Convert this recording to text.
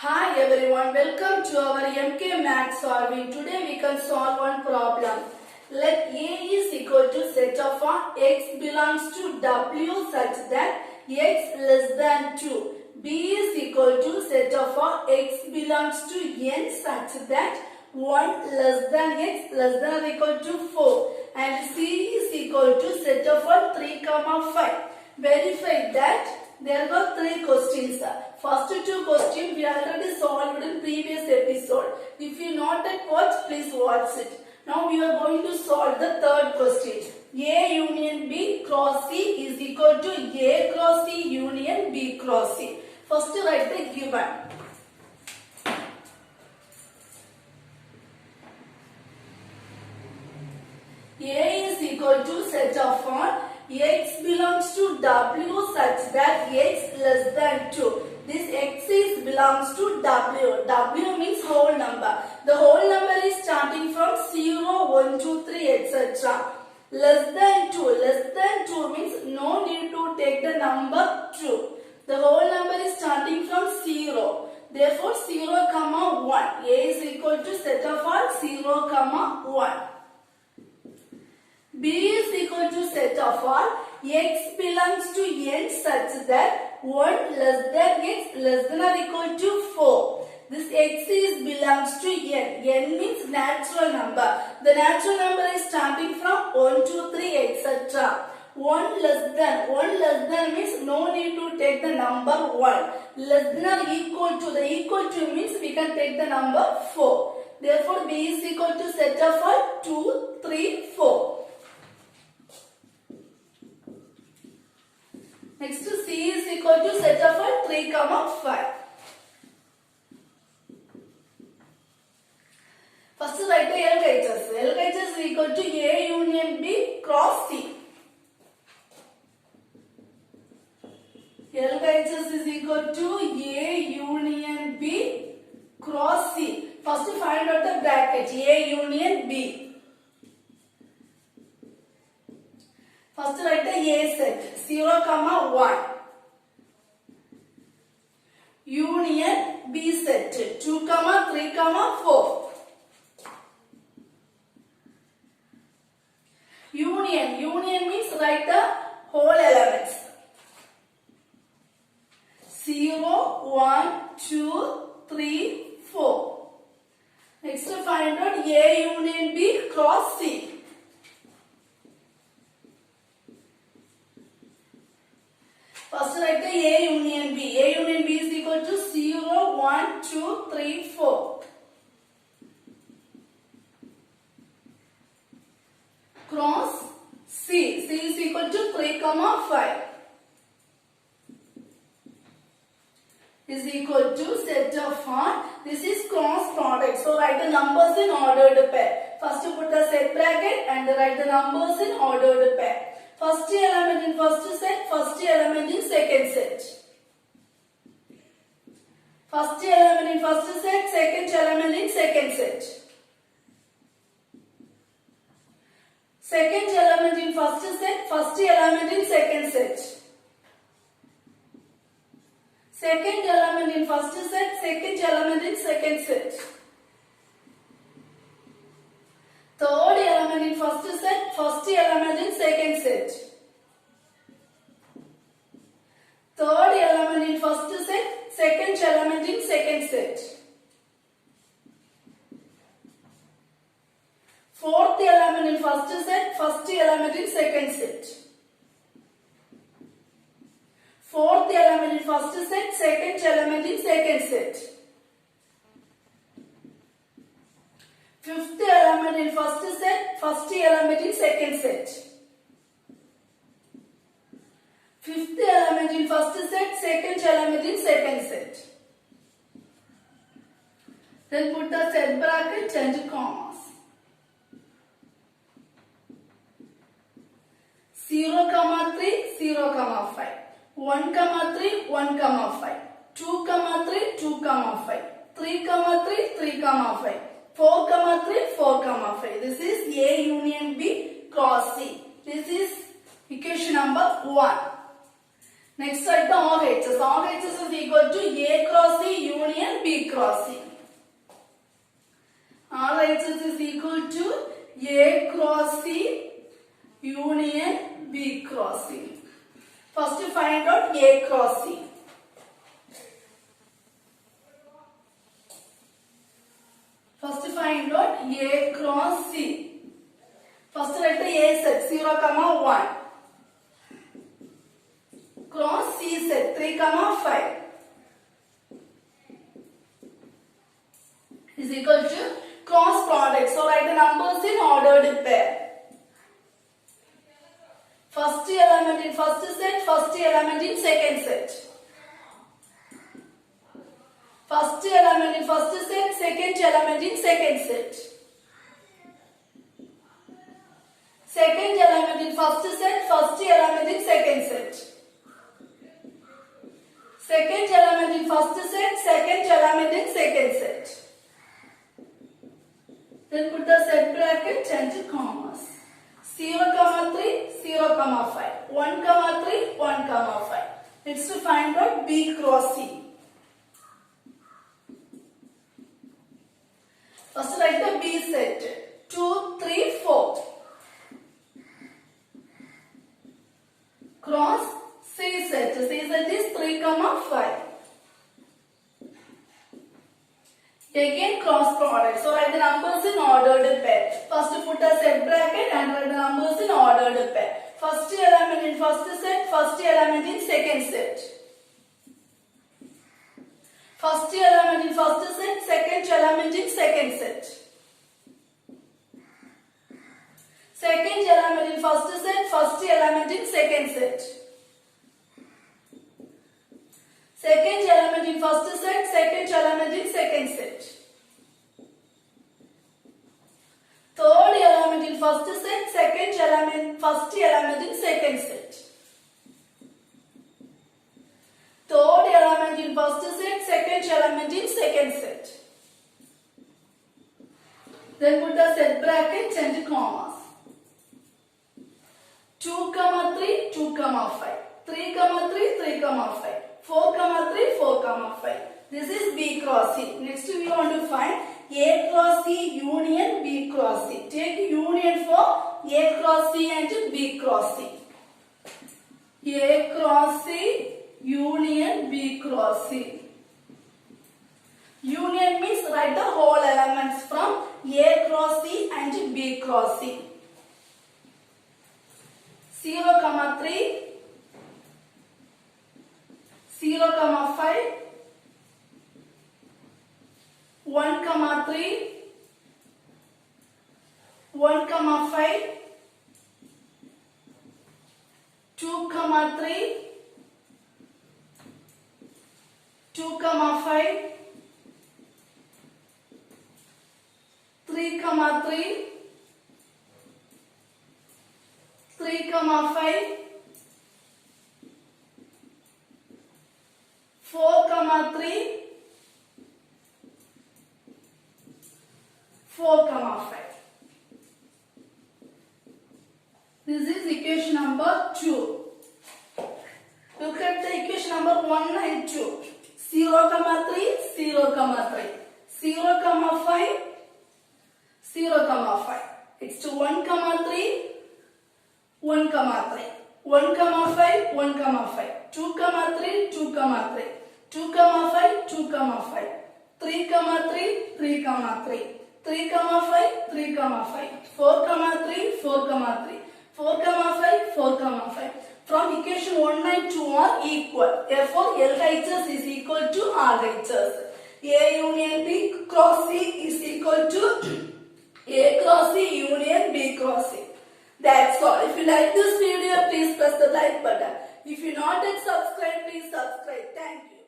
Hi everyone, welcome to our MK Math solving. Today we can solve one problem. Let A is equal to set of x belongs to W such that x less than 2. B is equal to set of x belongs to N such that 1 less than x less than or equal to 4. And C is equal to set of 3, 5. Verify that there were 3 questions. First 2 questions we already solved in previous episode. If you not yet watched, please watch it. Now we are going to solve the third question. A union B cross C is equal to A cross C union B cross C. First write the given. A is equal to set of x belongs to W such that x less than 2. This x is belongs to W. W means whole number. The whole number is starting from 0, 1, 2, 3, etc. Less than 2. Less than 2 means no need to take the number 2. The whole number is starting from 0. Therefore 0, 1. A is equal to set of 0, 1. B is equal to set of x belongs to N such that 1 less than x less than or equal to 4. This x is belongs to N. N means natural number. The natural number is starting from 1, 2, 3, etc. 1 less than means no need to take the number 1. Less than or equal to. The equal to means we can take the number 4. Therefore B is equal to set of 2, 3, 4. Next C is equal to set of 3, 5. First write the LHS. LHS is equal to A union B cross C. LHS is equal to A union B cross C. First find out the bracket A union B. First write the A set 0, 1. Union B set 2, 3, 4. Union means write the whole elements. 0, 1, 2, 3, 4. Next find out A union B cross C. First write the A union B. A union B is equal to 0, 1, 2, 3, 4. Cross C. C is equal to 3, 5. Is equal to set of this is cross product. So write the numbers in ordered pair. First put the set bracket and write the numbers in ordered pair. First element in first set, first element in second set. First element in first set, second element in second set. Second element in first set, first element in second set. Second element in first set, second element in second set. Third element in first set, first element in second set. Third element in first set, second element in second set. Fourth element in first set, first element in second set. Fourth element in first set, second element in second set. Fifth element in first set, first element in second set. Fifth element in first set, second element in second set. Then put the set bracket and commas. 0, 3, 0, 5. 1, 3, 1, 5. 2, 3, 2, 5. 3, 3, 3, 5. 4, 3, 4, 5. This is A union B cross C. This is equation number 1. Next write the RHS. RHS is equal to A cross C union union B cross C. RHS is equal to A cross C union B cross C. First find out A cross C. First find out A cross C. First let the A set 0, 1. Cross C set 3, 5 is equal to cross product. So write the numbers in ordered pair. First element in first set, first element in second set. First element in first set, second element in second set. Second element in first set, first element in second set. Second element in first set, second element in second set. Then put the set bracket and commas. 0, 3, 0, 5. 1, 3, 1, 5. Next to find out B cross C. First write the B set. 2, 3, 4. Cross C set. C set is 3, 5. Again cross product. So write the numbers in ordered pair. First put a set bracket and write the numbers in ordered pair. First element in first set, first element in second set. First element in first set, second element in second set. Second element in first set, first element in second set. Second element in first set, second element in second set. Third element in first set, second element, first element in second set. Third element in first set, second element in second set. Then put the set brackets and commas. 2, 3, 2, 5. 3, 3, 3, 5. 4, 3, 4, 5. This is B cross C. Next we want to find A cross C union B cross C. Take union for A cross C and B cross C. A cross C union B cross C. Union means write the whole elements from A cross C and B cross C. 0, 3, 0, 5, 1, 3, 1, 5, 2, 3, 2, 5, 3, 3, 3, 5, 4, 3, 4, 5. This is equation number 2. Look at the equation number 1 and 2. 0, 3, 0, 3. 0, 5, 0, 5. It's to 1, 3, 1, 3. 1, 5, 1, 5. 2, 3, 2, 3. 2, 5, 2, 5. 3, 3, 3, 3. 3, 5, 3, 5. 4, 3, 4, 3. 4, 5, 4, 5. From equation 1 and 2 are equal. Therefore, LHS is equal to RHS. A union B cross C is equal to A cross C union B cross C. That's all. If you like this video, please press the like button. If you not yet subscribed, please subscribe. Thank you.